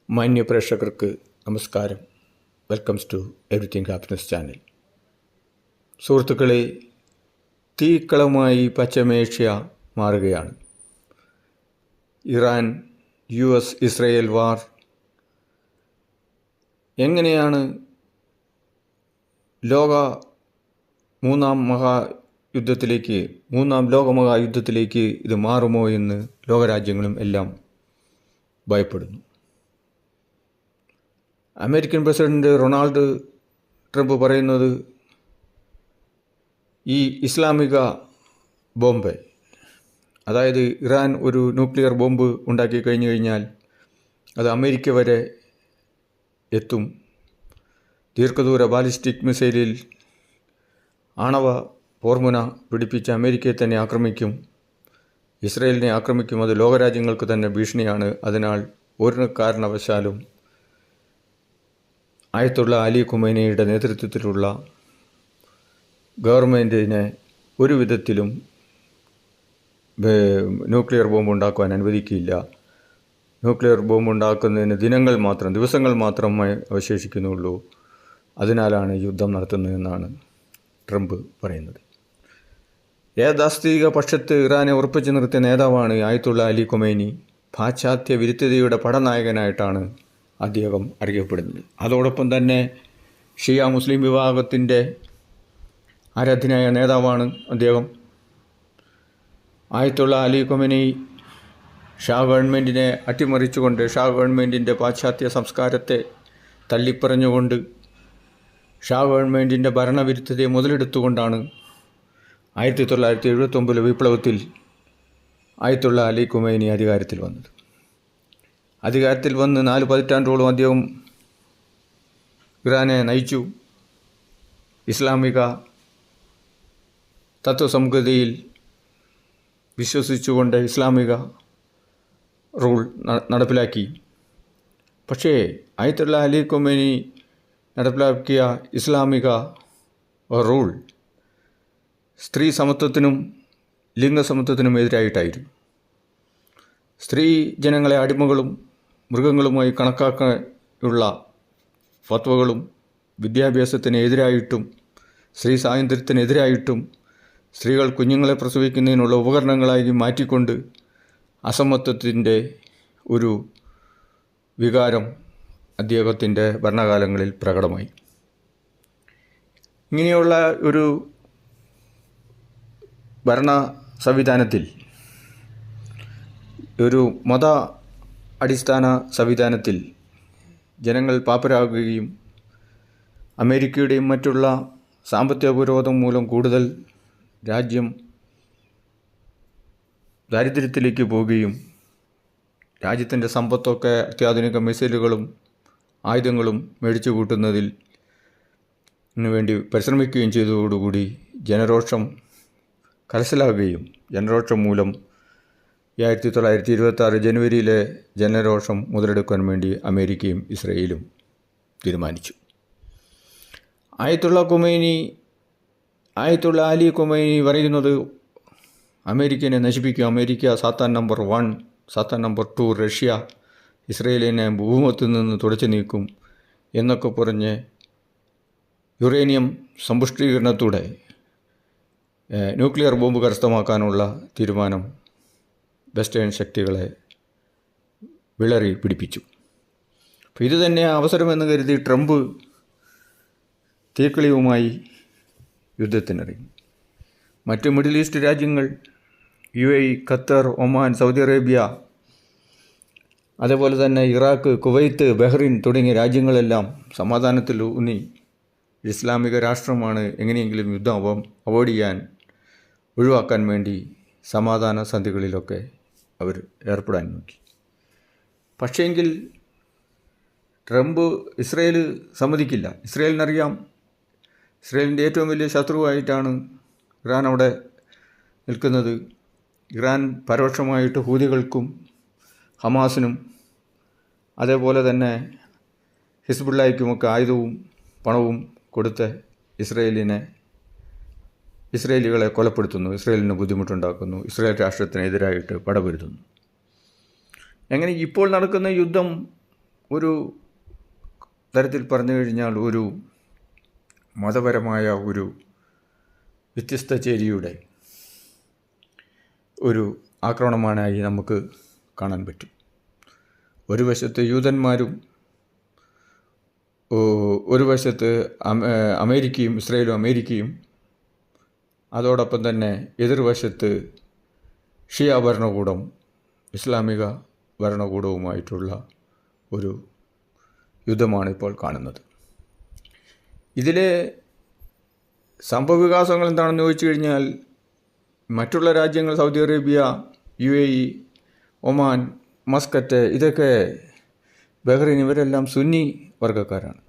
മാന്യ പ്രേക്ഷകർക്ക് നമസ്കാരം. Welcomes to everything happiness channel. സുഹൃത്തുക്കളെ, തീക്കളമായി പശ്ചിമേഷ്യ മാറുകയാണ്. ഇറാൻ US ഇസ്രയേൽ വാർ എങ്ങനെയാണ് മൂന്നാം ലോകമഹായുദ്ധത്തിലേക്ക് ഇത് മാറുമോ എന്ന് ലോകരാജ്യങ്ങളും എല്ലാം ഭയപ്പെടുന്നു. അമേരിക്കൻ പ്രസിഡന്റ് ഡൊണാൾഡ് ട്രംപ് പറയുന്നത് ഈ ഇസ്ലാമിക ബോംബ്, അതായത് ഇറാൻ ഒരു ന്യൂക്ലിയർ ബോംബ് ഉണ്ടാക്കി കഴിഞ്ഞു കഴിഞ്ഞാൽ അത് അമേരിക്ക വരെ എത്തും. ദീർഘദൂര ബാലിസ്റ്റിക് മിസൈലിൽ ആണവ പോർമുന പിടിപ്പിച്ച് അമേരിക്കയെ തന്നെ ആക്രമിക്കും, ഇസ്രയേലിനെ ആക്രമിക്കും. അത് ലോകരാജ്യങ്ങൾക്ക് തന്നെ ഭീഷണിയാണ്. അതിനാൽ ഒരു കാരണവശാലും ആയത്തുള്ള അലി ഖുമൈനിയുടെ നേതൃത്വത്തിലുള്ള ഗവൺമെൻറ്റിനെ ഒരു വിധത്തിലും ന്യൂക്ലിയർ ബോംബ് ഉണ്ടാക്കുവാൻ അനുവദിക്കില്ല. ന്യൂക്ലിയർ ബോംബ് ഉണ്ടാക്കുന്നതിന് ദിവസങ്ങൾ മാത്രമേ അവശേഷിക്കുന്നുള്ളൂ. അതിനാലാണ് യുദ്ധം നടത്തുന്നതെന്നാണ് ട്രംപ് പറയുന്നത്. യാഥാസ്ഥിതിക പക്ഷത്ത് ഇറാനെ ഉറപ്പിച്ചു നിർത്തിയ നേതാവാണ് ആയത്തുള്ള അലി ഖുമൈനി. പാശ്ചാത്യ വിരുദ്ധതയുടെ പടനായകനായിട്ടാണ് അദ്ദേഹം അറിയപ്പെടുന്നത്. അതോടൊപ്പം തന്നെ ഷിയ മുസ്ലിം വിഭാഗത്തിൻ്റെ ആരാധ്യനായ നേതാവാണ് അദ്ദേഹം. ആയത്തുള്ള അലി ഖുമൈനി ഷാ ഗവൺമെൻറ്റിനെ അട്ടിമറിച്ചുകൊണ്ട്, ഷാ ഗവൺമെൻറ്റിൻ്റെ പാശ്ചാത്യ സംസ്കാരത്തെ തള്ളിപ്പറഞ്ഞുകൊണ്ട്, ഷാ ഗവൺമെൻറ്റിൻ്റെ ഭരണവിരുദ്ധതയെ മുതലെടുത്തുകൊണ്ടാണ് 1979 വിപ്ലവത്തിൽ ആയത്തുള്ള അലി ഖുമൈനി അധികാരത്തിൽ വന്നത്. അധികാരത്തിൽ വന്ന് 4 പതിറ്റാണ്ടോളം അദ്ദേഹം ഇറാനെ നയിച്ചു. ഇസ്ലാമിക തത്വസംഹിതയിൽ വിശ്വസിച്ചുകൊണ്ട് ഇസ്ലാമിക റൂൾ നടപ്പിലാക്കി. പക്ഷേ ആയത്തുള്ള അലി ഖുമൈനി നടപ്പിലാക്കിയ ഇസ്ലാമിക റൂൾ സ്ത്രീ സമത്വത്തിനും ലിംഗസമത്വത്തിനും എതിരായിട്ടായിരുന്നു. സ്ത്രീ ജനങ്ങളെ അടിമകളും മൃഗങ്ങളുമായി കണക്കാക്കാനുള്ള ഫത്വകളും വിദ്യാഭ്യാസത്തിന് എതിരായിട്ടും സ്ത്രീ സ്വാതന്ത്ര്യത്തിനെതിരായിട്ടും സ്ത്രീകൾ കുഞ്ഞുങ്ങളെ പ്രസവിക്കുന്നതിനുള്ള ഉപകരണങ്ങളായി മാറ്റിക്കൊണ്ട് അസമത്വത്തിൻ്റെ ഒരു വികാരം അദ്ദേഹത്തിൻ്റെ ഭരണകാലങ്ങളിൽ പ്രകടമായി. ഇങ്ങനെയുള്ള ഒരു ഭരണ സംവിധാനത്തിൽ, ഒരു മത അടിസ്ഥാന സംവിധാനത്തിൽ ജനങ്ങൾ പാപ്പരാകുകയും അമേരിക്കയുടെയും മറ്റുള്ള സാമ്പത്തിക പുരോഗതി മൂലം കൂടുതൽ രാജ്യം ദാരിദ്ര്യത്തിലേക്ക് പോവുകയും രാജ്യത്തിൻ്റെ സമ്പത്തൊക്കെ അത്യാധുനിക മിസൈലുകളും ആയുധങ്ങളും മേടിച്ചു കൂട്ടുന്നതിൽ വേണ്ടി പരിശ്രമിക്കുകയും ചെയ്തതോടുകൂടി ജനരോഷം കരസ്ഥലാകുകയും, ജനരോഷം മൂലം 1926 ജനുവരിയിലെ ജനരോഷം മുതലെടുക്കാൻ വേണ്ടി അമേരിക്കയും ഇസ്രയേലും തീരുമാനിച്ചു. ആയത്തുള്ള അലി ഖുമൈനി പറയുന്നത് അമേരിക്കനെ നശിപ്പിക്കും, അമേരിക്ക സാത്താൻ നമ്പർ 1, സാത്താൻ നമ്പർ 2, റഷ്യ ഇസ്രയേലിനെ ഭൂമുഖത്തു നിന്ന് തുടച്ചു നീക്കും എന്നൊക്കെ പറഞ്ഞ് യുറേനിയം സമ്പുഷ്ടീകരണത്തോടെ ന്യൂക്ലിയർ ബോംബ് കരസ്ഥമാക്കാനുള്ള തീരുമാനം വെസ്റ്റേൺ ശക്തികളെ വിളറി പിടിപ്പിച്ചു. അപ്പോൾ ഇത് തന്നെ അവസരമെന്ന് കരുതി ട്രംപ് തീക്കളിയുമായി യുദ്ധത്തിനിറങ്ങി. മറ്റ് മിഡിൽ ഈസ്റ്റ് രാജ്യങ്ങൾ UAE, Qatar, Oman, Saudi Arabia, അതേപോലെ തന്നെ ഇറാഖ്, കുവൈത്ത്, ബഹ്റിൻ തുടങ്ങിയ രാജ്യങ്ങളെല്ലാം സമാധാനത്തിൽ ഊന്നി ഇസ്ലാമിക രാഷ്ട്രമാണ്, എങ്ങനെയെങ്കിലും യുദ്ധം ഒഴിവാക്കാൻ വേണ്ടി സമാധാന സന്ധികളിലൊക്കെ അവർ ഏർപ്പെടാൻ നോക്കി. പക്ഷേങ്കിൽ ട്രംപ് ഇസ്രയേൽ സമ്മതിക്കില്ല. ഇസ്രയേലിനറിയാം, ഇസ്രയേലിൻ്റെ ഏറ്റവും വലിയ ശത്രുവായിട്ടാണ് ഇറാൻ അവിടെ നിൽക്കുന്നത്. ഇറാൻ പരോക്ഷമായിട്ട് ഹൂതികൾക്കും ഹമാസിനും അതേപോലെ തന്നെ ഹിസ്ബുള്ളയ്ക്കുമൊക്കെ ആയുധവും പണവും കൊടുത്ത് ഇസ്രയേലികളെ കൊലപ്പെടുത്തുന്നു, ഇസ്രയേലിന് ബുദ്ധിമുട്ടുണ്ടാക്കുന്നു, ഇസ്രയേൽ രാഷ്ട്രത്തിനെതിരായിട്ട് പടപൊരുതുന്നു. അങ്ങനെ ഇപ്പോൾ നടക്കുന്ന യുദ്ധം ഒരു തരത്തിൽ പറഞ്ഞു കഴിഞ്ഞാൽ ഒരു മതപരമായ ഒരു വ്യത്യസ്ത ചേരിയുടെ ഒരു ആക്രമണമാനായി നമുക്ക് കാണാൻ പറ്റും. ഒരു വശത്ത് യൂതന്മാരും ഒരു വശത്ത് അമേരിക്കയും ഇസ്രയേലും അമേരിക്കയും, അതോടൊപ്പം തന്നെ എതിർവശത്ത് ഷിയ ഭരണകൂടം ഇസ്ലാമിക ഭരണകൂടവുമായിട്ടുള്ള ഒരു യുദ്ധമാണ് ഇപ്പോൾ കാണുന്നത്. ഇതിലെ സംഭവവികാസങ്ങൾ എന്താണെന്ന് ചോദിച്ചു കഴിഞ്ഞാൽ, മറ്റുള്ള രാജ്യങ്ങൾ Saudi Arabia, UAE, Oman, Muscat, ഇതൊക്കെ ബഹ്റൈൻ, ഇവരെല്ലാം സുന്നി വർഗ്ഗക്കാരാണ്.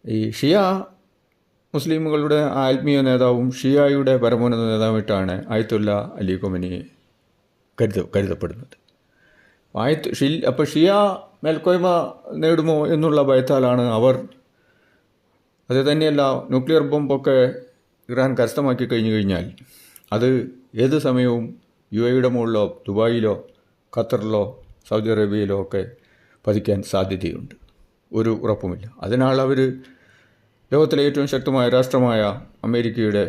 ഈ ഷിയ മുസ്ലിമുകളുടെ ആത്മീയ നേതാവും ഷിയായുടെ പരമോന്നത നേതാവായിട്ടാണ് ആയത്തുല്ല അലി ഖൊമേനിയെ കരുതപ്പെടുന്നത്. അപ്പോൾ ഷിയ മേൽക്കോയ്മ നേടുമോ എന്നുള്ള ഭയത്താലാണ് അവർ. അത് തന്നെയല്ല, ന്യൂക്ലിയർ ബോംബൊക്കെ ഇറാൻ കരസ്ഥമാക്കി കഴിഞ്ഞാൽ അത് ഏത് സമയവും UAEയുടെ മുകളിലോ ദുബായിലോ ഖത്തറിലോ സൗദി അറേബ്യയിലോ ഒക്കെ പതിക്കാൻ സാധ്യതയുണ്ട്. ഒരു ഉറപ്പുമില്ല. അതിനാൽ അവർ ലോകത്തിലെ ഏറ്റവും ശക്തമായ രാഷ്ട്രമായ അമേരിക്കയുടെ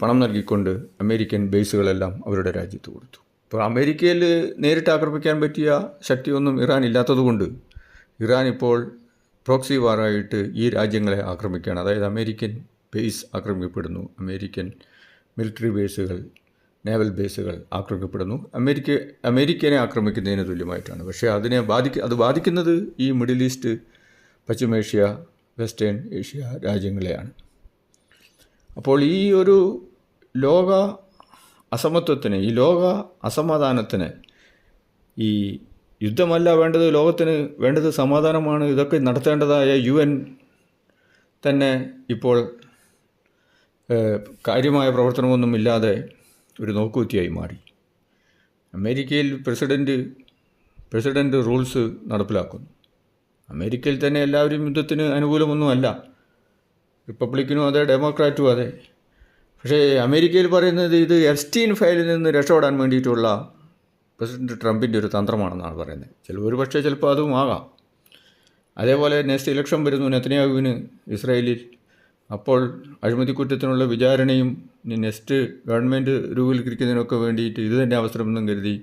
പണം നൽകിക്കൊണ്ട് അമേരിക്കൻ ബേസുകളെല്ലാം അവരുടെ രാജ്യത്ത് കൊടുത്തു. ഇപ്പോൾ അമേരിക്കയിൽ നേരിട്ട് ആക്രമിക്കാൻ പറ്റിയ ശക്തിയൊന്നും ഇറാൻ ഇല്ലാത്തതുകൊണ്ട് ഇറാൻ ഇപ്പോൾ പ്രോക്സി വാറായിട്ട് ഈ രാജ്യങ്ങളെ ആക്രമിക്കുകയാണ്. അതായത് അമേരിക്കൻ ബേസ് ആക്രമിക്കപ്പെടുന്നു, അമേരിക്കൻ മിലിറ്ററി ബേസുകൾ, നേവൽ ബേസുകൾ ആക്രമിക്കപ്പെടുന്നു. അമേരിക്കനെ ആക്രമിക്കുന്നതിന് തുല്യമായിട്ടാണ്. പക്ഷേ അത് ബാധിക്കുന്നത് ഈ മിഡിൽ ഈസ്റ്റ്, പശ്ചിമേഷ്യ, വെസ്റ്റേൺ ഏഷ്യ രാജ്യങ്ങളെയാണ്. അപ്പോൾ ഈ ഒരു ലോക അസമത്വത്തിന്, ഈ ലോക അസമാധാനത്തിന് ഈ യുദ്ധമല്ല വേണ്ടത്, ലോകത്തിന് വേണ്ടത് സമാധാനമാണ്. ഇതൊക്കെ നടത്തേണ്ടതായ UN തന്നെ ഇപ്പോൾ കാര്യമായ പ്രവർത്തനമൊന്നുമില്ലാതെ ഒരു നോക്കുകുത്തിയായി മാറി. അമേരിക്കയിൽ പ്രസിഡൻറ്റ് റൂൾസ് നടപ്പിലാക്കുന്നു. അമേരിക്കയിൽ തന്നെ എല്ലാവരും യുദ്ധത്തിന് അനുകൂലമൊന്നുമല്ല, റിപ്പബ്ലിക്കനും അതെ, ഡെമോക്രാറ്റും അതെ. പക്ഷേ അമേരിക്കയിൽ പറയുന്നത് ഇത് എപ്സ്റ്റീൻ ഫയലിൽ നിന്ന് രക്ഷപ്പെടാൻ വേണ്ടിയിട്ടുള്ള പ്രസിഡന്റ് ട്രംപിൻ്റെ ഒരു തന്ത്രമാണെന്നാണ് പറയുന്നത്. ഒരുപക്ഷെ ചിലപ്പോൾ അതും ആകാം. അതേപോലെ നെക്സ്റ്റ് ഇലക്ഷൻ വരുന്നു നെതന്യാഹുവിന് ഇസ്രായേലിൽ. അപ്പോൾ അഴിമതിക്കുറ്റത്തിനുള്ള വിചാരണയും നെക്സ്റ്റ് ഗവൺമെൻറ് രൂപീകരിക്കുന്നതിനൊക്കെ വേണ്ടിയിട്ട് ഇത് തന്നെ അവസരമെന്നും കരുതി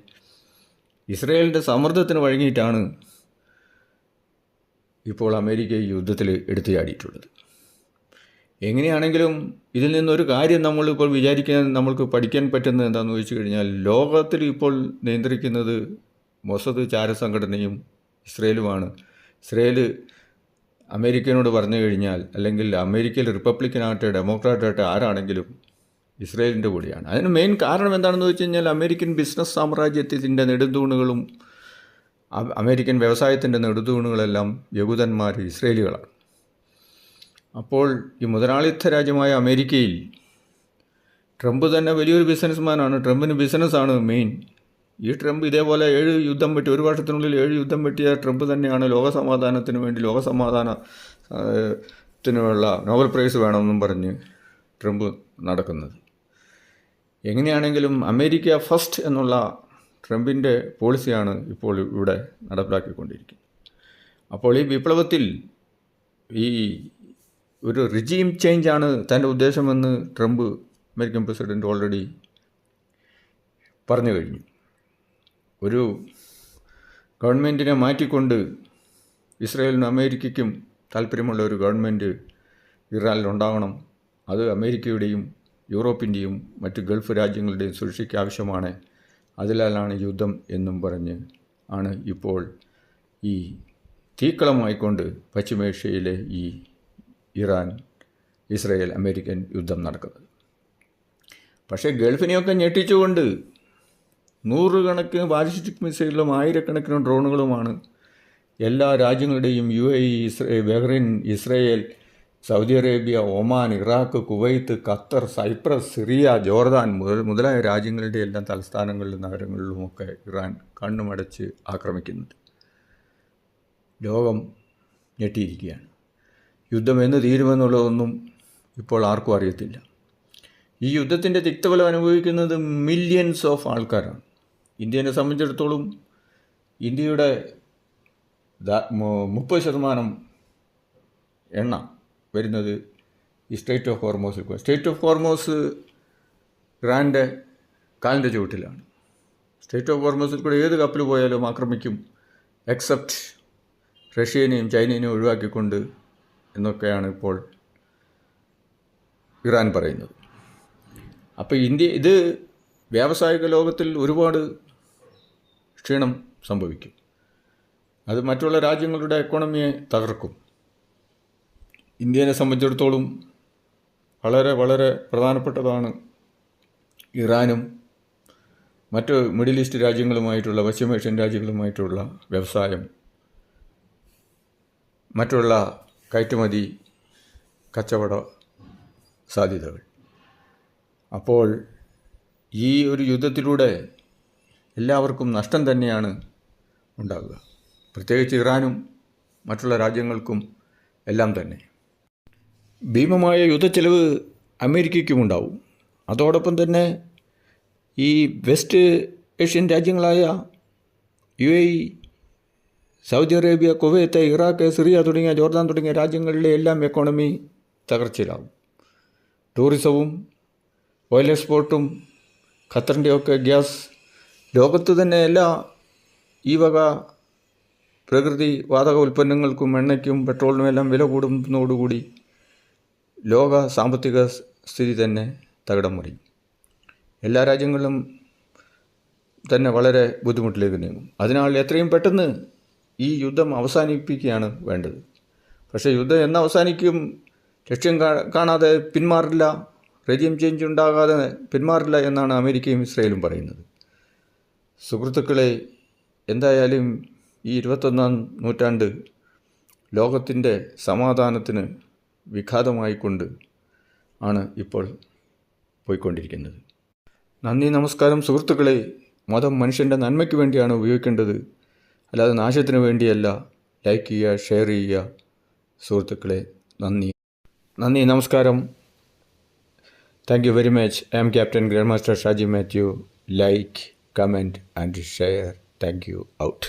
ഇസ്രായേലിൻ്റെ സമ്മർദ്ദത്തിന് വഴങ്ങിയിട്ടാണ് ഇപ്പോൾ അമേരിക്ക ഈ യുദ്ധത്തിൽ എടുത്തു ചാടിയിട്ടുള്ളത്. എങ്ങനെയാണെങ്കിലും ഇതിൽ നിന്നൊരു കാര്യം നമ്മളിപ്പോൾ നമ്മൾക്ക് പഠിക്കാൻ പറ്റുന്നത് എന്താണെന്ന് ചോദിച്ചു കഴിഞ്ഞാൽ, ലോകത്തിൽ ഇപ്പോൾ നിയന്ത്രിക്കുന്നത് മൊസാദ് ചാരസംഘടനയും ഇസ്രയേലുമാണ്. ഇസ്രയേൽ അമേരിക്കനോട് പറഞ്ഞു കഴിഞ്ഞാൽ, അല്ലെങ്കിൽ അമേരിക്കയിൽ റിപ്പബ്ലിക്കനാകട്ടെ ഡെമോക്രാറ്റാകട്ടെ ആരാണെങ്കിലും ഇസ്രയേലിൻ്റെ കൂടെയാണ്. അതിന് മെയിൻ കാരണം എന്താണെന്ന് വെച്ച് കഴിഞ്ഞാൽ, അമേരിക്കൻ ബിസിനസ് സാമ്രാജ്യത്തിൻ്റെ നെടുന്തൂണുകളും അമേരിക്കൻ വ്യവസായത്തിൻ്റെ നെടുന്തൂണുകളെല്ലാം യഹൂദന്മാർ, ഇസ്രയേലികളാണ്. അപ്പോൾ ഈ മുതലാളിത്ത രാജ്യമായ അമേരിക്കയിൽ ട്രംപ് തന്നെ വലിയൊരു ബിസിനസ്മാനാണ്. ട്രംപിന് ബിസിനസ്സാണ് മെയിൻ. ഈ ട്രംപ് ഇതേപോലെ 7 യുദ്ധം വെട്ടി, ഒരു വർഷത്തിനുള്ളിൽ 7 യുദ്ധം വെട്ടിയ ട്രംപ് തന്നെയാണ് ലോകസമാധാനത്തിന് വേണ്ടി ലോകസമാധാനത്തിനുള്ള നോബൽ പ്രൈസ് വേണമെന്നും പറഞ്ഞ് ട്രംപ് നടക്കുന്നത്. എങ്ങനെയാണെങ്കിലും അമേരിക്ക ഫസ്റ്റ് എന്നുള്ള ട്രംപിൻ്റെ പോളിസിയാണ് ഇപ്പോൾ ഇവിടെ നടപ്പിലാക്കിക്കൊണ്ടിരിക്കുന്നത്. അപ്പോൾ ഈ വിപ്ലവത്തിൽ ഈ ഒരു റിജീം ചേഞ്ചാണ് തൻ്റെ ഉദ്ദേശമെന്ന് ട്രംപ്, അമേരിക്കൻ പ്രസിഡൻറ്റ്, ഓൾറെഡി പറഞ്ഞു കഴിഞ്ഞു. ഒരു ഗവൺമെൻറ്റിനെ മാറ്റിക്കൊണ്ട് ഇസ്രായേലിനും അമേരിക്കയ്ക്കും താല്പര്യമുള്ള ഒരു ഗവൺമെൻറ് ഇറാനിലുണ്ടാകണം. അത് അമേരിക്കയുടെയും യൂറോപ്പിൻ്റെയും മറ്റ് ഗൾഫ് രാജ്യങ്ങളുടെയും സുരക്ഷയ്ക്ക് ആവശ്യമാണ്. അതിലാണ് യുദ്ധം എന്നും പറഞ്ഞ് ആണ് ഇപ്പോൾ ഈ തീക്കളമായിക്കൊണ്ട് പശ്ചിമേഷ്യയിലെ ഈ ഇറാൻ, ഇസ്രായേൽ, അമേരിക്കൻ യുദ്ധം നടക്കുന്നത്. പക്ഷേ ഗൾഫിനെയൊക്കെ ഞെട്ടിച്ചുകൊണ്ട് 100 കണക്കിന് ബാലിസ്റ്റിക് മിസൈലും 1000 ഡ്രോണുകളുമാണ് എല്ലാ രാജ്യങ്ങളുടെയും UAE, Bahrain, Israel, Saudi Arabia, Oman, Iraq, Kuwait, Qatar, Cyprus, Syria, Jordan മുതലായ രാജ്യങ്ങളുടെ എല്ലാം തലസ്ഥാനങ്ങളിലും നഗരങ്ങളിലുമൊക്കെ ഇറാൻ കണ്ണുമടച്ച് ആക്രമിക്കുന്നത്. ലോകം ഞെട്ടിയിരിക്കുകയാണ്. യുദ്ധം എന്ന് തീരുമെന്നുള്ളതൊന്നും ഇപ്പോൾ ആർക്കും അറിയത്തില്ല. ഈ യുദ്ധത്തിൻ്റെ തിക്തഫലം അനുഭവിക്കുന്നത് മില്യൺസ് ഓഫ് ആൾക്കാരാണ്. ഇന്ത്യനെ സംബന്ധിച്ചിടത്തോളം ഇന്ത്യയുടെ 30% എണ്ണ വരുന്നത് ഈ സ്ട്രേറ്റ് ഓഫ് ഹോർമോസിൽ കൂടെ. സ്ട്രേറ്റ് ഓഫ് ഹോർമോസ് ഇറാൻ്റെ കാലിൻ്റെ ചുവട്ടിലാണ്. സ്ട്രേറ്റ് ഓഫ് ഹോർമോസിൽ കൂടെ ഏത് കപ്പൽ പോയാലും ആക്രമിക്കും, എക്സെപ്റ്റ് റഷ്യനെയും ചൈനയെയും ഒഴിവാക്കിക്കൊണ്ട് എന്നൊക്കെയാണ് ഇപ്പോൾ ഇറാൻ പറയുന്നത്. അപ്പോൾ ഇത് വ്യാവസായിക ലോകത്തിൽ ഒരുപാട് ക്ഷീണം സംഭവിക്കും. അത് മറ്റുള്ള രാജ്യങ്ങളുടെ എക്കോണമിയെ തകർക്കും. ഇന്ത്യയെ സംബന്ധിച്ചിടത്തോളം വളരെ വളരെ പ്രധാനപ്പെട്ടതാണ് ഇറാനും മറ്റ് മിഡിൽ ഈസ്റ്റ് രാജ്യങ്ങളുമായിട്ടുള്ള, പശ്ചിമേഷ്യൻ രാജ്യങ്ങളുമായിട്ടുള്ള വ്യവസായം, മറ്റുള്ള കയറ്റുമതി, കച്ചവട സാധ്യതകൾ. അപ്പോൾ ഈ ഒരു യുദ്ധത്തിലൂടെ എല്ലാവർക്കും നഷ്ടം തന്നെയാണ് ഉണ്ടാകുക, പ്രത്യേകിച്ച് ഇറാനും മറ്റുള്ള രാജ്യങ്ങൾക്കും എല്ലാം തന്നെ. ഭീമമായ യുദ്ധച്ചെലവ് അമേരിക്കയ്ക്കുമുണ്ടാവും. അതോടൊപ്പം തന്നെ ഈ വെസ്റ്റ് ഏഷ്യൻ രാജ്യങ്ങളായ UAE, Saudi Arabia, Kuwait, Iraq, Syria തുടങ്ങിയ ജോർദാൻ തുടങ്ങിയ രാജ്യങ്ങളിലെ എല്ലാം എക്കോണമി തകർച്ചയിലാവും. ടൂറിസവും ഓയിൽ എക്സ്പോർട്ടും ഖത്തറിൻ്റെയൊക്കെ ഗ്യാസ്, ലോകത്ത് തന്നെ എല്ലാ ഈ വക പ്രകൃതി വാതക ഉൽപ്പന്നങ്ങൾക്കും എണ്ണയ്ക്കും പെട്രോളിനും എല്ലാം വില കൂടുന്നതോടുകൂടി ലോക സാമ്പത്തിക സ്ഥിതി തന്നെ തകിടം മറിയും. എല്ലാ രാജ്യങ്ങളും തന്നെ വളരെ ബുദ്ധിമുട്ടിലേക്ക് നീങ്ങും. അതിനാൽ എത്രയും പെട്ടെന്ന് ഈ യുദ്ധം അവസാനിപ്പിക്കുകയാണ് വേണ്ടത്. പക്ഷേ യുദ്ധം എന്നവസാനിക്കും, ലക്ഷ്യം കാണാതെ പിന്മാറില്ല, റെജിം ചേഞ്ച് ഉണ്ടാകാതെ പിന്മാറില്ല എന്നാണ് അമേരിക്കയും ഇസ്രയേലും പറയുന്നത്. സുഹൃത്തുക്കളെ, എന്തായാലും ഈ 21-ാം നൂറ്റാണ്ട് ലോകത്തിൻ്റെ സമാധാനത്തിന് വിഘാതമായിക്കൊണ്ട് ആണ് ഇപ്പോൾ പോയിക്കൊണ്ടിരിക്കുന്നത്. നന്ദി, നമസ്കാരം സുഹൃത്തുക്കളെ. മതം മനുഷ്യൻ്റെ നന്മയ്ക്ക് വേണ്ടിയാണ് ഉപയോഗിക്കേണ്ടത്, അല്ലാതെ നാശത്തിന് വേണ്ടിയല്ല. ലൈക്ക് ചെയ്യുക, ഷെയർ ചെയ്യുക സുഹൃത്തുക്കളെ. നന്ദി, നമസ്കാരം. Thank you very much. I am Captain Grandmaster Shaji Matthew. Like, comment and share. Thank you. Out.